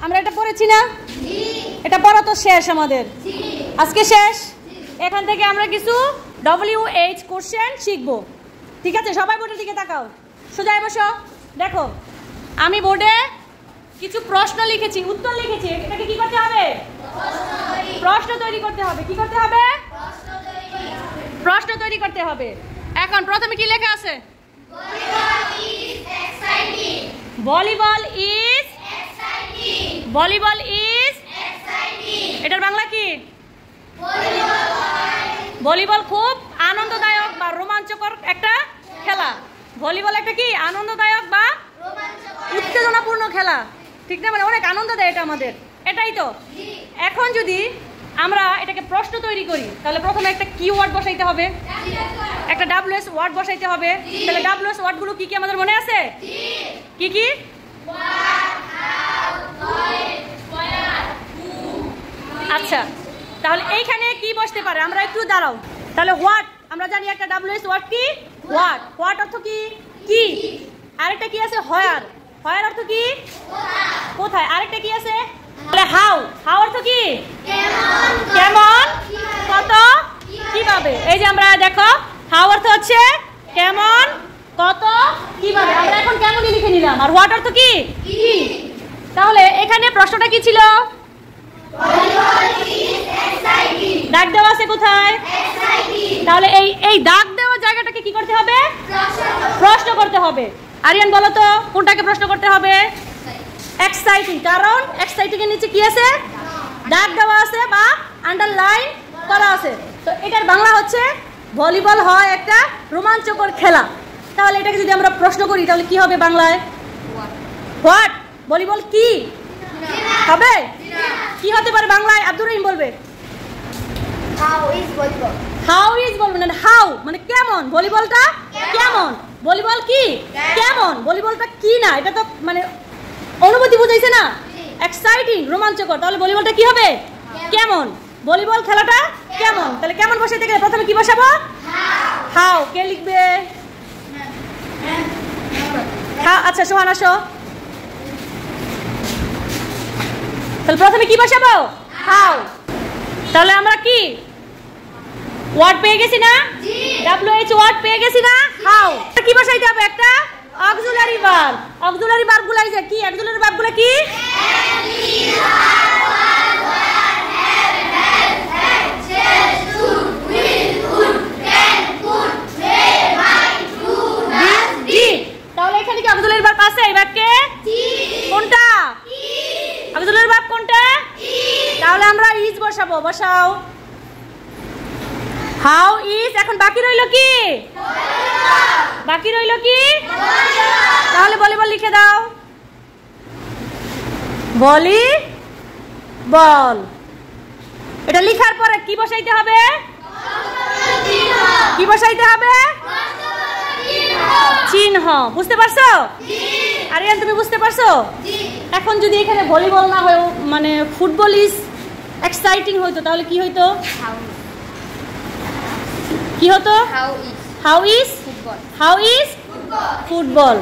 আমরা এটা পড়েছি না? এটা পড়া তো শেষ আমাদের, আজকে শেষ। এখান থেকে আমরা কিছু WH কোশ্চেন শিখবো, ঠিক আছে? সবাই বোর্ডের দিকে তাকাও, সোজা বসো। দেখো আমি বোর্ডে কিছু প্রশ্ন লিখেছি, উত্তর লিখেছি। এটাকে কি করতে হবে? প্রশ্ন তৈরি করতে হবে। কি করতে হবে? প্রশ্ন তৈরি করতে হবে। এখন প্রথমে কি লেখা আছে? ভলিবল ইজ ভলিবল ইজ এটার বাংলা কি? ভলিবল খুব আনন্দদায়ক বা রোমাঞ্চকর একটা খেলা। ভলিবল একটা কি? আনন্দদায়ক বা উত্তেজনাপূর্ণ খেলা, ঠিক না? মানে অনেক আনন্দ দেয় এটা আমাদের, এটাই তো। এখন যদি আমরা এটাকে প্রশ্ন তৈরি করি তাহলে প্রথমে একটা কি ওয়ার্ড বসাইতে হবে, একটা WS ওয়ার্ড বসাইতে হবে। তাহলে WS ওয়ার্ডগুলো কি কি আমাদের মনে আছে? কি কি? আচ্ছা, তাহলে এইখানে কি বসতে পারে? আমরা একটু দাঁড়াও। তাহলে হোয়াট আমরা জানি একটা WS ওয়ার্ড কি? হোয়াট। হোয়াট অর্থ কি? কি। আরেকটা কি আছে? হোয়ার। হোয়ার অর্থ কি? কোথায়। আরেকটা কি আছে? তাহলে হাউ। হাউ অর্থ কি? কেমন, কত, কিভাবে। এই যে আমরা দেখো হাউ অর্থ হচ্ছে কেমন, কত, কিভাবে। আমরা এখন কেমনই লিখে নিলাম। আর হোয়াট অর্থ কি? কি। তাহলে এখানে প্রশ্নটা কি ছিল? দাগ দেওয়া আছে কোথায়? তাহলে এই দাগ দেওয়া জায়গাটাকে কি করতে হবে? প্রশ্ন করতে হবে। আরিয়ান বলো তো কোনটাকে প্রশ্ন করতে হবে? এক্সাইটিং। কারণ এক্সাইটিং এর নিচে কি আছে? দাগ দেওয়া আছে বা আন্ডারলাইন করা আছে। তো এটার বাংলা হচ্ছে ভলিবল হয় একটা রোমাঞ্চকর খেলা। তাহলে এটাকে যদি আমরা প্রশ্ন করি তাহলে কি হবে বাংলায়? হোয়াট। ভলিবল কি হবে? কি হতে পারে বাংলায়? আব্দুর রহিম বলবে। হাউ ইজ বলবে না, হাউ মানে কেমন। ভলিবলটা কেমন। ভলিবল কি? কেমন। ভলিবলটা কি না, এটা তো মানে অনুভূতি বুঝাইছে না? এক্সাইটিং, রোমাঞ্চকর। তাহলে ভলিবলটা কি হবে? কেমন। ভলিবল খেলাটা কেমন। তাহলে কেমন বসাইতে গেলে প্রথমে কি বসাবো? হাউ। কে লিখবে? আচ্ছা সোহান আসো। তাহলে প্রথমে কি বসাবো? হাউ। তাহলে আমরা কি ওয়ার্ড পেয়ে গেছি না? WH ওয়ার্ড পেয়ে গেছি না? হাউ। কি বসাইতে হবে? একটা অক্সিলারি ভার্ব। অক্সিলারি ভার্বগুলো এই যে কি? অক্সিলারি ভার্বগুলো কি? তাহলে এখানে কি অক্সিলারি ভার্ব আছে এই বাক্যে? কোনটা? অক্সিলারি ভার্ব কোনটা? তাহলে আমরা ইজ বসাবো। বসাও। How is. এখন বাকি রইল কি? বাকি রইল কি? তাহলে ভলিবল লিখে দাও। ভলিবল। এটা লিখার পরে কি বসাইতে হবে? কি বসাইতে হবে? চিহ্ন। বুঝতে পারছো? আরিয়ান তুমি বুঝতে পারছো? এখন যদি এখানে ভলিবল না হয় মানে ফুটবল ইজ এক্সাইটিং হইতো তাহলে কি হইতো? কি হতো? How is football.